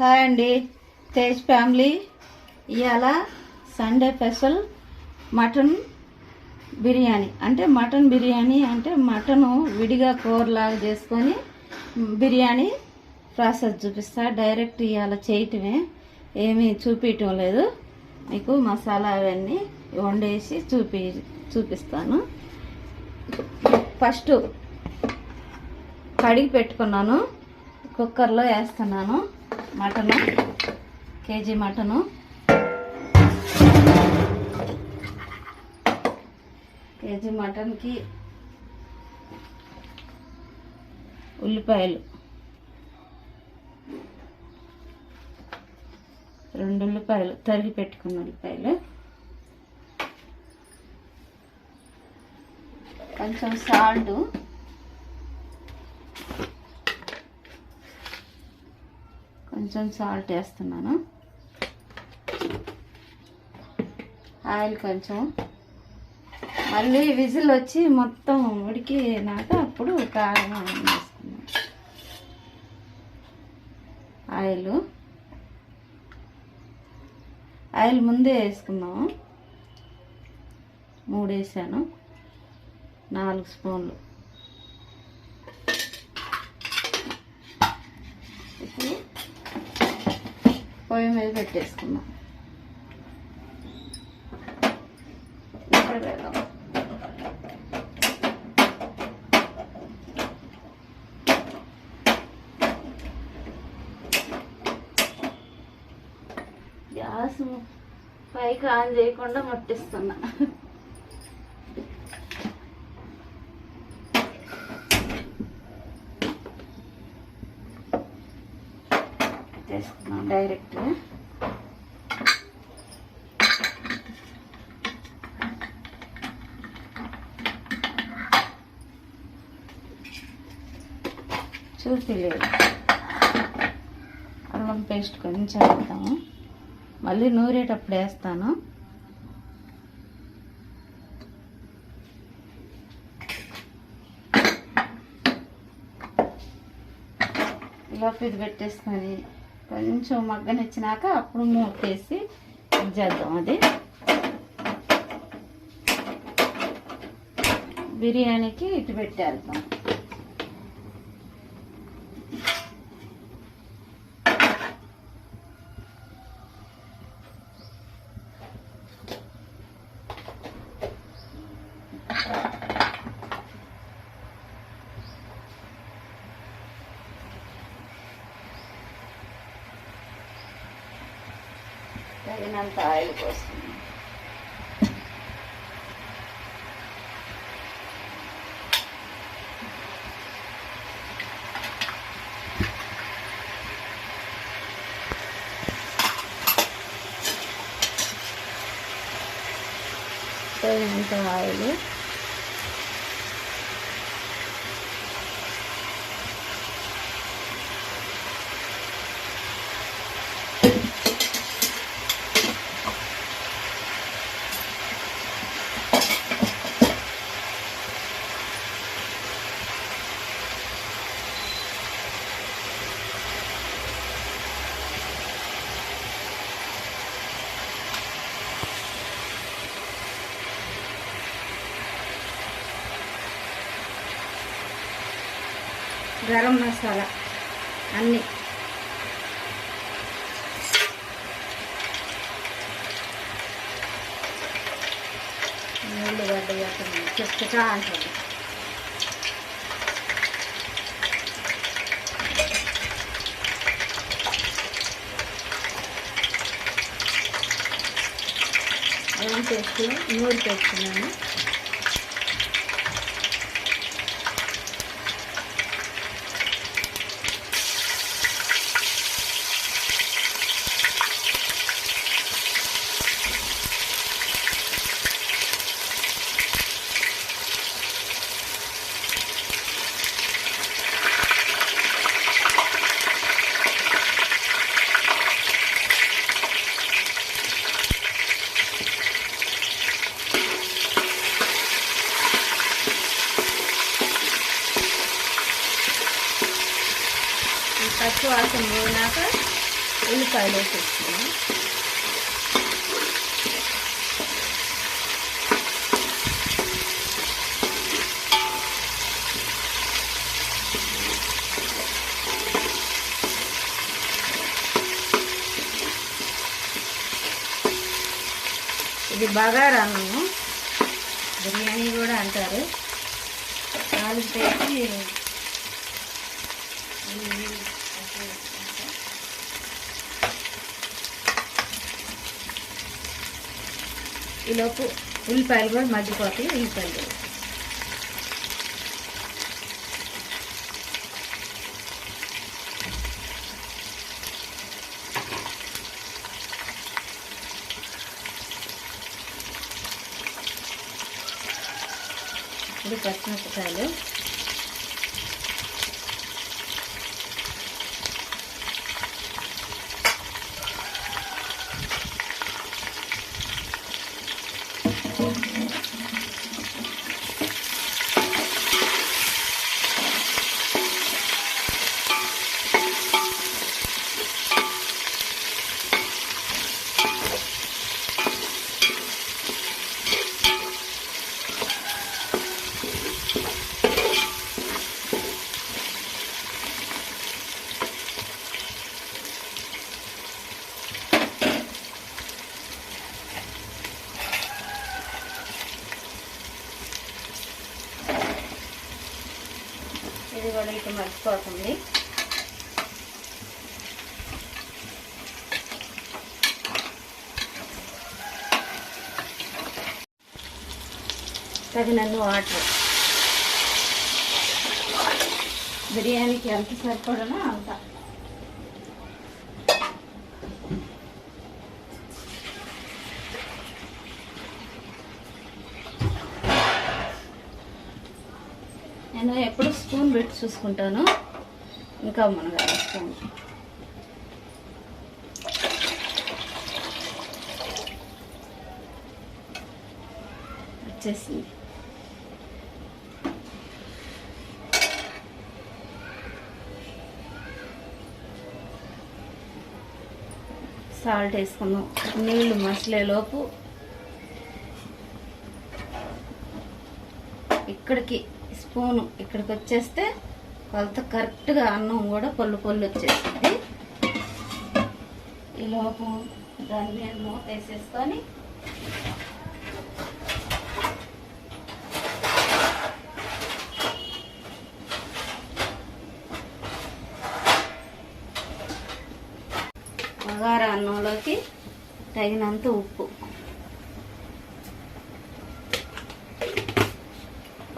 Hi అండి, Tej family. ఇవాళ Sunday special mutton biryani. Mutton biryani mutton విడిగా కూరలాగా చేసుకొని బిర్యానీ ప్రాసెస్ చూపిస్తా. డైరెక్ట్ ఇవాళ చేయటమే, ఏమీ చూపించటం లేదు. మీకు మసాలా అవన్నీ వండేసి చూపిస్తాను. ఫస్ట్ కడిగి పెట్టుకున్నాను, కుక్కర్లో వేస్తున్నాను. మటను కేజీ మటను, కేజీ మటన్కి ఉల్లిపాయలు 2 ఉల్లిపాయలు, తరిగి పెట్టుకున్న ఉల్లిపాయలు, కొంచెం సాల్ట్, వేస్తున్నాను. ఆయిల్ కొంచెం, మళ్ళీ విజిల్ వచ్చి మొత్తం ఉడికినాక అప్పుడు కారం వేసుకున్నాను. ఆయిల్ ముందే వేసుకున్నాము. 3 వేసాను, 4 స్పూన్లు. ఇప్పుడు పొయ్యి మీద పెట్టేసుకున్నాం. గ్యాస్ పైకి ఆన్ చేయకుండా ముట్టిస్తున్నా. తీసుకున్నాం డైరెక్ట్. చూపిలేదు. అల్లం పేస్ట్ కొంచెం వేద్దాము, మళ్ళీ నూరేటప్పుడు వేస్తాను. లోపు ఇది పెట్టేసుకొని కొంచెం మగ్గనిచ్చినాక అప్పుడు మూతేసి చేద్దాం. అది బిర్యానీకి ఇటు పెట్టేద్దాం. తగినంత ఆయిల్ పోస్తుంది. తగినంత ఆయిల్, గరం మసాలా అన్నీ, ఉల్లిగడ్డ చెక్కగా అంటుంది. అల్లం పేస్ట్ నూరు పెట్టుకున్నాను. ఉల్లిపాయలు వేసేసుకున్నాం. ఇది బగారా అన్నము, బిర్యానీ కూడా అంటారు. తాలింపు వేసి ఈలోపు ఉల్లిపాయలు కూడా మగ్గిపోతాయి. ఉల్లిపాయలు ఇది పచ్చిమిరపకాయలు, ఇది కూడా ఇటు మర్చిపోతుంది. తగినన్ని వాటర్, బిర్యానీకి ఎంత సరిపడనో అంత. నేను ఎప్పుడు స్పూన్ పెట్టి చూసుకుంటాను, ఇంకా మనగా స్పూన్ వచ్చేసింది. సాల్ట్ వేసుకున్నాం. నీళ్ళు మసలేలోపు ఇక్కడికి స్పూను ఇక్కడికి వచ్చేస్తే కొలత కరెక్ట్గా అన్నం కూడా పొల్లు పొల్లు వచ్చేసింది. ఈలోపు దాని మీద మూత వేసేసుకొని బగారా అన్నంలోకి తగినంత ఉప్పు,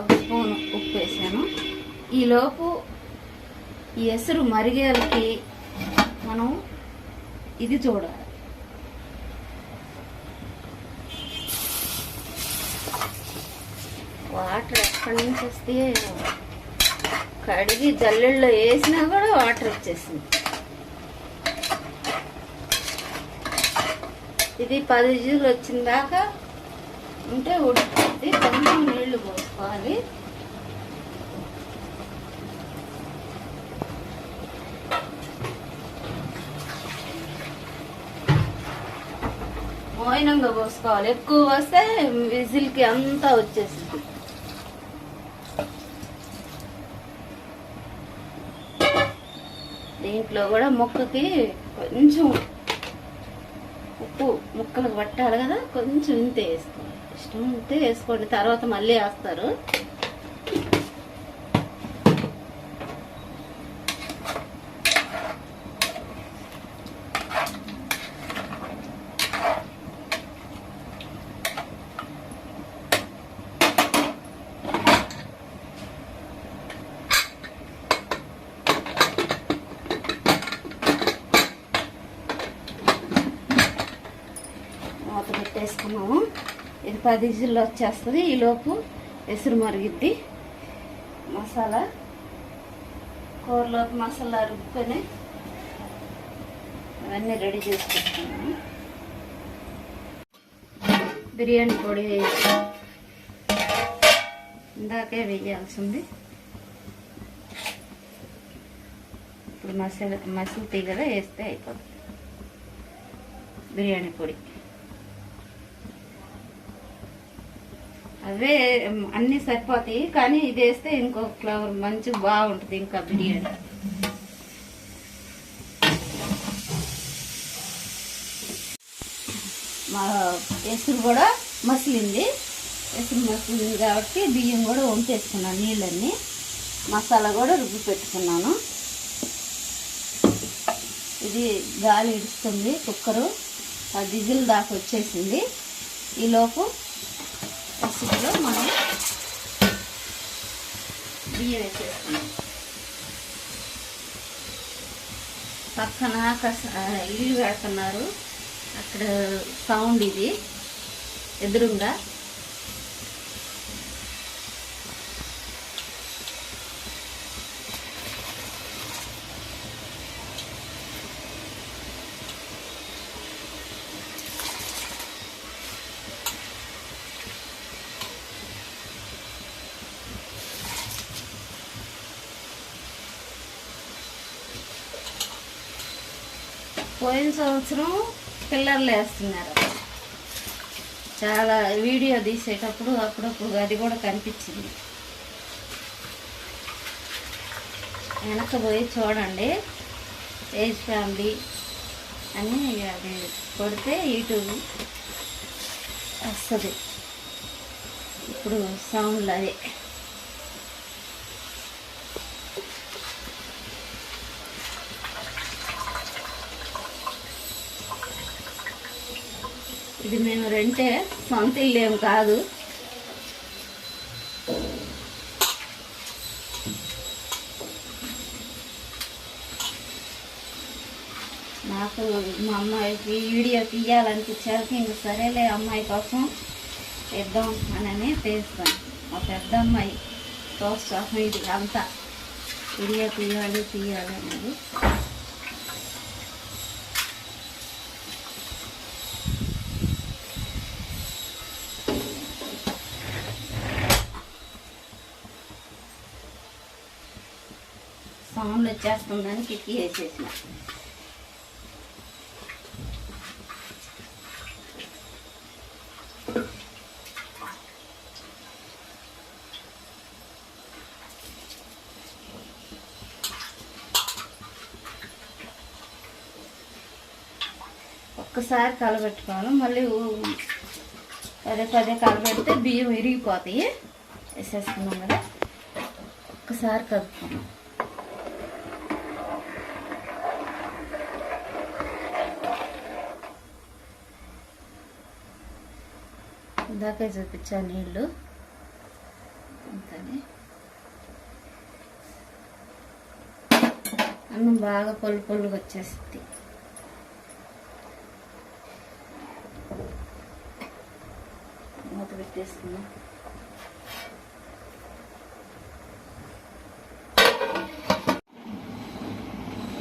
ఒక స్పూను ఉప్పు వేసాను. ఈలోపు ఈ ఎసురు మరిగేలకి మనం ఇది చూడాలి. వాటర్ ఎక్కడి నుంచి వస్తే కడిగి జల్లెల్లో వేసినా కూడా వాటర్ వచ్చేసింది. ఇది 10 విజిల్లు వచ్చిన దాకా ఉంటే ఉడుకుతుంది. కొంచెం నీళ్లు పోసుకోవాలి. మోయినంగా పోసుకోవాలి. ఎక్కువ వస్తే విజిల్కి అంతా వచ్చేసింది. దీంట్లో కూడా ముక్కకి కొంచెం ఉప్పు ముక్కలకు పట్టాలి కదా, కొంచెం ఇంతే వేసుకోవాలి. ఇష్టం ఉంటే వేసుకోండి, తర్వాత మళ్ళీ వేస్తారు. మూత పెట్టేసుకున్నాము. ఇది 10 విజిల్లు వచ్చేస్తుంది. ఈలోపు ఎసురు మరిగిద్ది. మసాలా కూరలోకి మసాలా రుబ్బుకొని అవన్నీ రెడీ చేసుకుంటున్నాము. బిర్యానీ పొడి ఇందాకే వేయాల్సింది. ఇప్పుడు మసాలా తీగగా వేస్తే అయిపోతుంది. బిర్యానీ పొడి. అవే అన్నీ సరిపోతాయి, కానీ ఇది వేస్తే ఇంకొక ఫ్లేవర్ మంచిగా బాగుంటుంది ఇంకా బిర్యానీ. మా ఎసురు కూడా మసిలింది కాబట్టి బియ్యం కూడా వంపేసుకున్నాను. నీళ్ళన్నీ మసాలా కూడా రుబ్బి పెట్టుకున్నాను. ఇది గాలి ఇడుస్తుంది కుక్కరు, ఆ విజిల్ దాకా వచ్చేసింది. ఈలోపు ఎసురులో మనం బియ్యం వేసేసుకున్నాం. పక్కన ఇల్లు పెడుతున్నారు, అక్కడ సౌండ్ ఇది ఎదురుగా. పోయిన సంవత్సరం పిల్లర్లు వేస్తున్నారు. చాలా వీడియో తీసేటప్పుడు అప్పుడప్పుడు అది కూడా కనిపించింది. వెనక పోయి చూడండి, ఏజ్ ఫ్యామిలీ అని అది కొడితే యూట్యూబ్ వస్తుంది. ఇప్పుడు సౌండ్లు అదే. ఇది మేము రెంటే, సొంత ఇల్లు ఏం కాదు. నాకు మా అమ్మాయికి వీడియో తీయాలనిపించాక ఇంక సరేలే అమ్మాయి కోసం ఇద్దాం అని తీస్తాను. మా పెద్ద అమ్మాయి ప్రోత్సాహం ఇది అంతా, వీడియో తీయాలి అనేది. సౌండ్ వచ్చేస్తుందని కిటికీ వేసేసిన. ఒక్కసారి కలబెట్టుకోవాలి, మళ్ళీ పదే కలబెడితే బియ్యం విరిగిపోతాయి. వేసేసుకున్నాం కదా, ఒక్కసారి కలుపుకున్నాం. ఇందాకే చూపించాను నీళ్ళు అంతనే. అన్నం బాగా పొలుగా వచ్చేస్తుంది. మూత పెట్టేసుకున్నాం.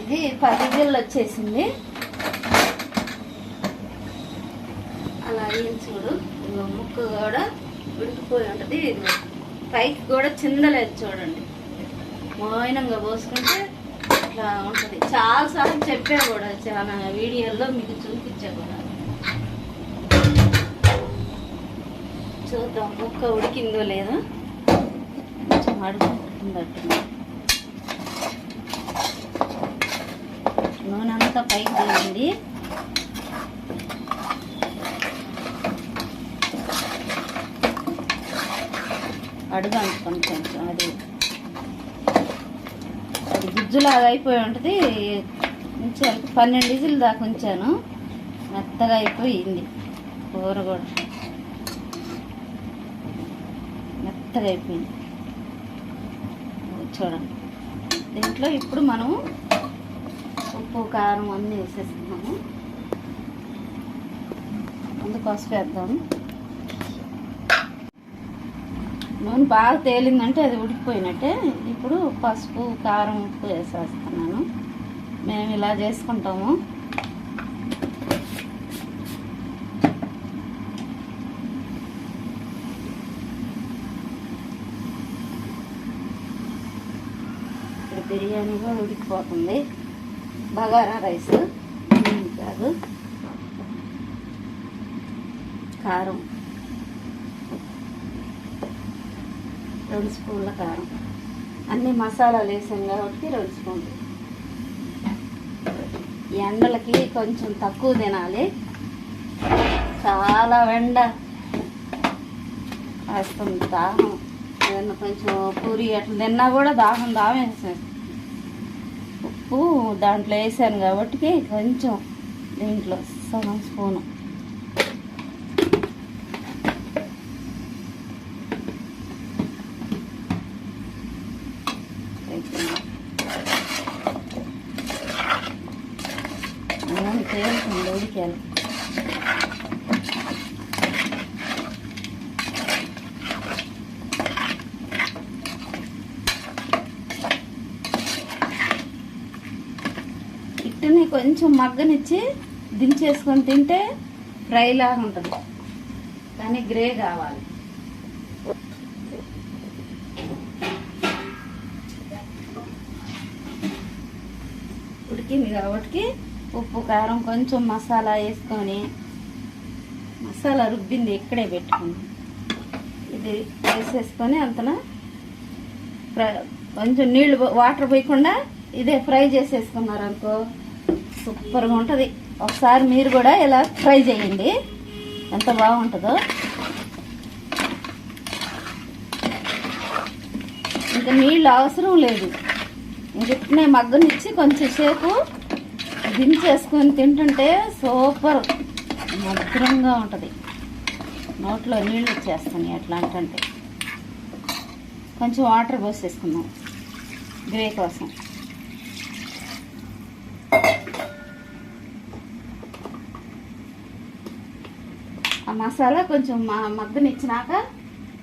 ఇది 10 గిన్నెలు వచ్చేసింది. అలా ఏం చూడు, ముక్క కూడా ఉడికిపోయి ఉంటుంది. పైకి కూడా చిందలేదు చూడండి, మోయినంగా పోసుకుంటే ఇట్లా ఉంటుంది. చాలాసార్లు చెప్పా కూడా, చాలా వీడియోల్లో మీకు చూపించా కూడా. చూద్దాం ముక్క ఉడికిందో లేదో, కొంచెం అడుగుతుందట్టుంది. నూనె అంతా పైకి తేలింది. అడుగు అనుకోండి కొంచెం, అది గుజ్జులాగా అయిపోయి ఉంటుంది. ఉంచాలి 12 విజిల్ దాకా ఉంచాను, మెత్తగా అయిపోయింది. కూర కూడా మెత్తగా అయిపోయింది చూడండి. దీంట్లో ఇప్పుడు మనము ఉప్పు కారం అన్నీ వేసేస్తున్నాము. ముందు పసుపు వేద్దాము. నూనె బాగా తేలిందంటే అది ఉడికిపోయినట్టే. ఇప్పుడు పసుపు కారం ఉప్పు వేసేస్తున్నాను. మేము ఇలా చేసుకుంటాము. ఇప్పుడు బిర్యానీ కూడా ఉడికిపోతుంది. బగారా రైస్ కాదు. కారం, 2 స్పూన్ల కారం. అన్ని మసాలాలు వేసాం కాబట్టి 2 స్పూన్లు. ఈ ఎండలకి కొంచెం తక్కువ తినాలి, చాలా ఎండ వేస్తుంది. దాహం ఏదన్నా కొంచెం పూరి అట్లా తిన్నా కూడా దాహం వేస్తుంది. ఉప్పు దాంట్లో వేసాను కాబట్టి కొంచెం, దీంట్లో సగం స్పూను. తేలుతుంది ఉడికాను. ఇట్టుని కొంచెం మగ్గనిచ్చి దించేసుకొని తింటే ఫ్రై లాగా ఉంటుంది, కానీ గ్రే కావాలి. ఉడికింది కాబట్టి ఉప్పు కారం కొంచెం మసాలా వేసుకొని, మసాలా రుబ్బింది ఇక్కడే పెట్టుకుని ఇది వేసేసుకొని అంతన కొంచెం నీళ్ళు వాటర్ పోయకుండా ఇదే ఫ్రై చేసేసుకున్నారు అనుకో సూపర్గా ఉంటుంది. ఒకసారి మీరు కూడా ఇలా ఫ్రై చేయండి, ఎంత బాగుంటుందో. ఇంకా నీళ్ళు అవసరం లేదు, ఇంకనే మగ్గనిచ్చి కొంచెం సేపు దించేసుకొని తింటుంటే సూపర్ మధురంగా ఉంటుంది. నోట్లో నీళ్ళు వచ్చేస్తాయి ఎట్లా అంటే. కొంచెం వాటర్ పోసేసుకుందాం గ్రే కోసం. ఆ మసాలా కొంచెం మగ్గనిచ్చినాక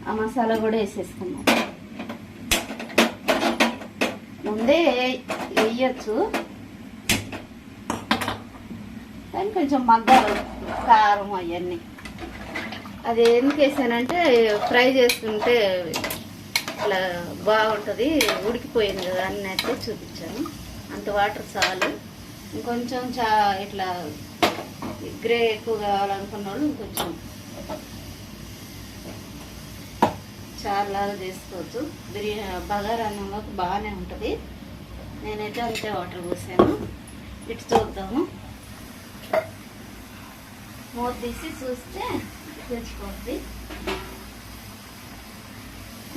ఆ మసాలా కూడా వేసేసుకుందాం. ముందే వేయచ్చు కానీ కొంచెం మగ్గాలి కారం అవన్నీ. అది ఎందుకు వేసానంటే ఫ్రై చేసుకుంటే ఇట్లా బాగుంటుంది, ఉడికిపోయింది కదా అన్నట్టు చూపించాను. అంత వాటర్ చాలు. ఇంకొంచెం ఇట్లా గ్రే ఎక్కువ కావాలనుకున్న వాళ్ళు ఇంకొంచెం చారులాగా చేసుకోవచ్చు. బగారా అన్నంలోకి బాగానే ఉంటుంది. నేనైతే అంతే వాటర్ పోసాను. ఇటు చూద్దాము, మూత తీసి చూస్తే తెచ్చిపోద్ది.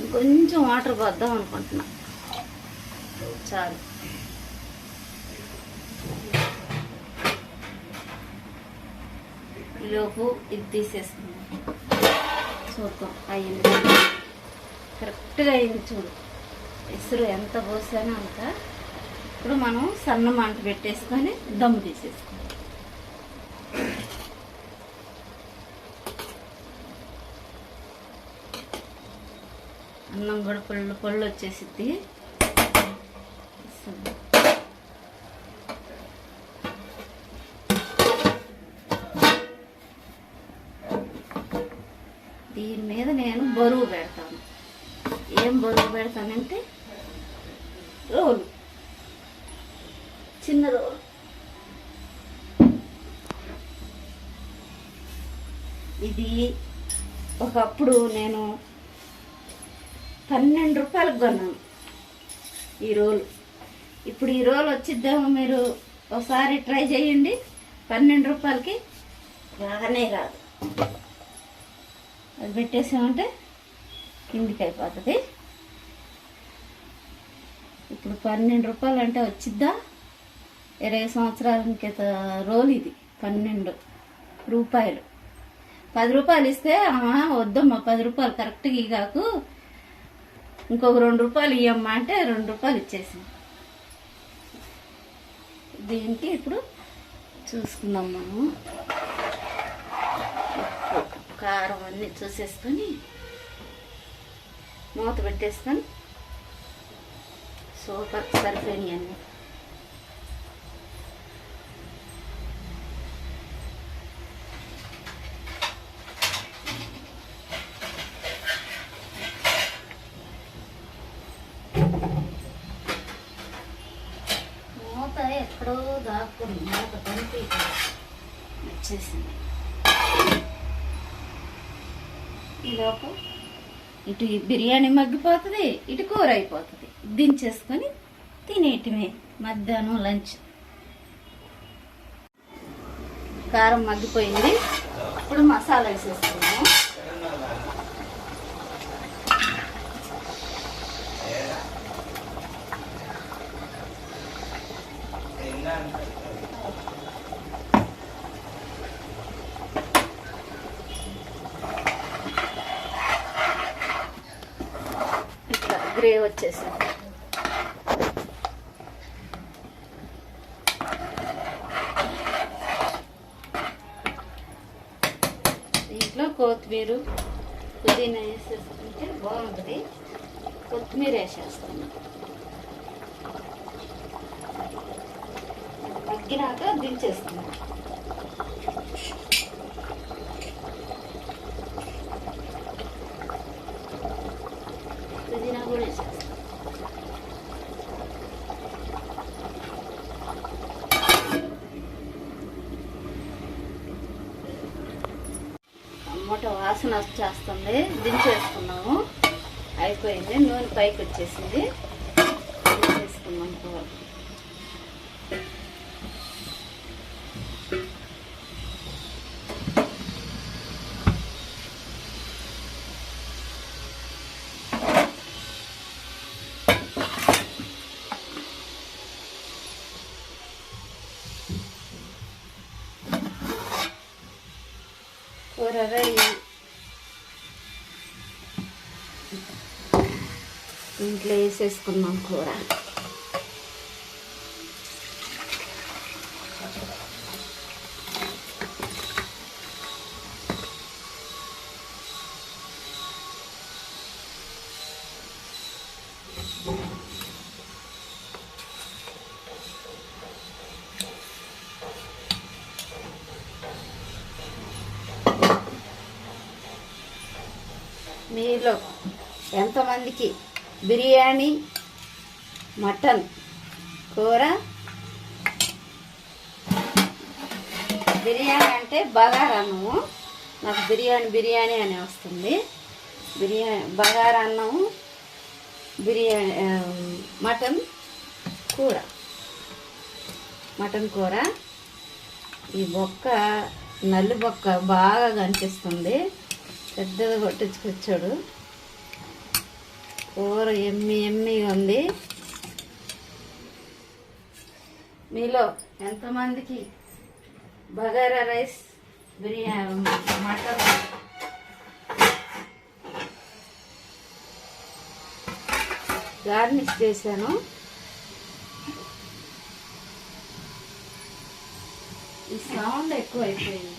ఇంకొంచెం వాటర్ పోద్దాం అనుకుంటున్నా, చాలు. ఈలోపు ఇది తీసేసుకుందాం, చూద్దాం. అయ్యింది, కరెక్ట్గా అయింది చూడు. ఎసురు ఎంత పోసానో అంత. ఇప్పుడు మనం సన్న మంట పెట్టేసుకొని దమ్ము తీసేసుకోవాలి. అన్నం కూడా పొళ్ళు వచ్చేసిద్ది. దీని మీద నేను బరువు పెడతాను. ఏం బరువు పెడతానంటే రోలు, చిన్న రోలు. ఇది ఒకప్పుడు నేను 12 రూపాయలకు కొన్నాను ఈ రోలు. ఇప్పుడు ఈ రోలు వచ్చిద్దామో మీరు ఒకసారి ట్రై చేయండి. 12 రూపాయలకి రానే రాదు. అది పెట్టేసామంటే కిందికి అయిపోతుంది. ఇప్పుడు 12 రూపాయలు అంటే వచ్చిద్దా? 20 సంవత్సరాల క్రితం రోలు ఇది 12 రూపాయలు. 10 రూపాయలు ఇస్తే వద్దమ్మా 10 రూపాయలు కరెక్ట్గా ఇగాకు, ఇంకొక 2 రూపాయలు ఇవ్వమ్మా అంటే 2 రూపాయలు ఇచ్చేసింది. దీనికి ఇప్పుడు చూసుకుందాం మనం. ఉప్పు కారం అన్నీ చూసేసుకొని మూత పెట్టేసుకొని సూపర్ సరిపోయినాయి అన్నీ. మూత ఎక్కడో దాక్కుని మూత కలిపి వచ్చేసింది. ఈలోపు ఇటు బిర్యానీ మగ్గిపోతుంది, ఇటు కూర అయిపోతుంది. దించేసుకొని తినేయటమే మధ్యాహ్నం లంచ్. కారం మగ్గిపోయింది. ఇప్పుడు మసాలా వేసేసుకున్నాము. ఇట్లా గ్రేవీ వచ్చేసింది. దీంట్లో కొత్తిమీర పుదీనా వేసేసుకుంటే బాగుంటుంది. కొత్తిమీర వేసేస్తాను. మగ్గినాక దించేస్తున్నాను. పుదీనా కూడా వేసేస్తాను. టమాటా వాసన వచ్చేస్తుంది. దించేసుకున్నాము. అయిపోయింది. నూనె పైకి వచ్చేసింది. దించేసుకున్నాం కూర. కూర రెడీ. ఇంట్లో వేసేసుకున్నాం కూర. మీలో ఎంతమందికి బిర్యానీ, మటన్ కూర, బిర్యానీ అంటే బగారా అన్నము, నాకు బిర్యానీ అని వస్తుంది. బగారా అన్నము, బిర్యానీ, మటన్ కూర. ఈ బొక్క నల్లి బొక్క బాగా కనిపిస్తుంది. పెద్దది కొట్టించుకొచ్చాడు. కూర ఎమ్మిగా ఉంది. మీలో ఎంతమందికి bagara rice, biryani, mutton, garnish చేశాను. ఈ సౌండ్ ఎక్కువ అయిపోయింది.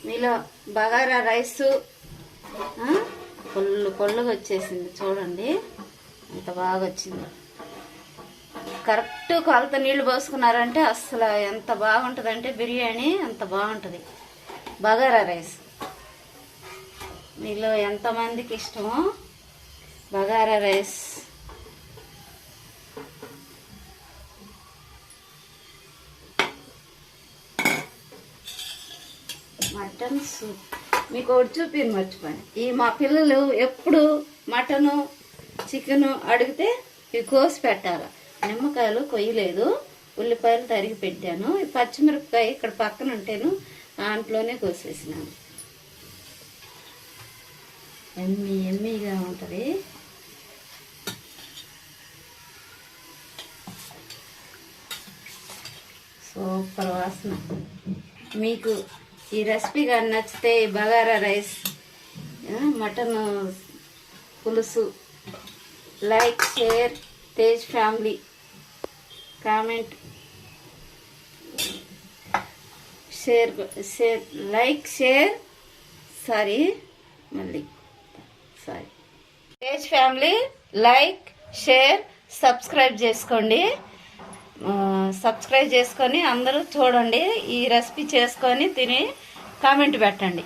మీలో బగారా రైసు పొల్లుగా వచ్చేసింది. చూడండి ఎంత బాగా వచ్చింది. కరెక్ట్ కొలత నీళ్ళు పోసుకున్నారంటే అసలు ఎంత బాగుంటుంది అంటే బిర్యానీ అంత బాగుంటుంది. బగారా రైస్ మీలో ఎంతమందికి ఇష్టమో బగారా రైస్. మటన్ సూప్ మీకు ఒకటి చూపిని మర్చిపోయి. మా పిల్లలు ఎప్పుడు మటను చికెను అడిగితే ఇవి కోసి పెట్టాలి. నిమ్మకాయలు కొయ్యలేదు, ఉల్లిపాయలు తరిగి పెట్టాను. పచ్చిమిరపకాయ ఇక్కడ పక్కన ఉంటేను దాంట్లోనే కోసేసినాను. ఎమ్మీగా ఉంటుంది. సూపర్ వాసన. మీకు ఈ రెసిపీ కానీ నచ్చితే బగారా రైస్, మటన్ పులుసు, like, share, Tej family, comment, share, Tej family like, share, subscribe చేసుకోండి. సబ్స్క్రైబ్ చేసుకొని అందరూ చూడండి. ఈ రెసిపీ చేసుకొని తిని కామెంట్ పెట్టండి.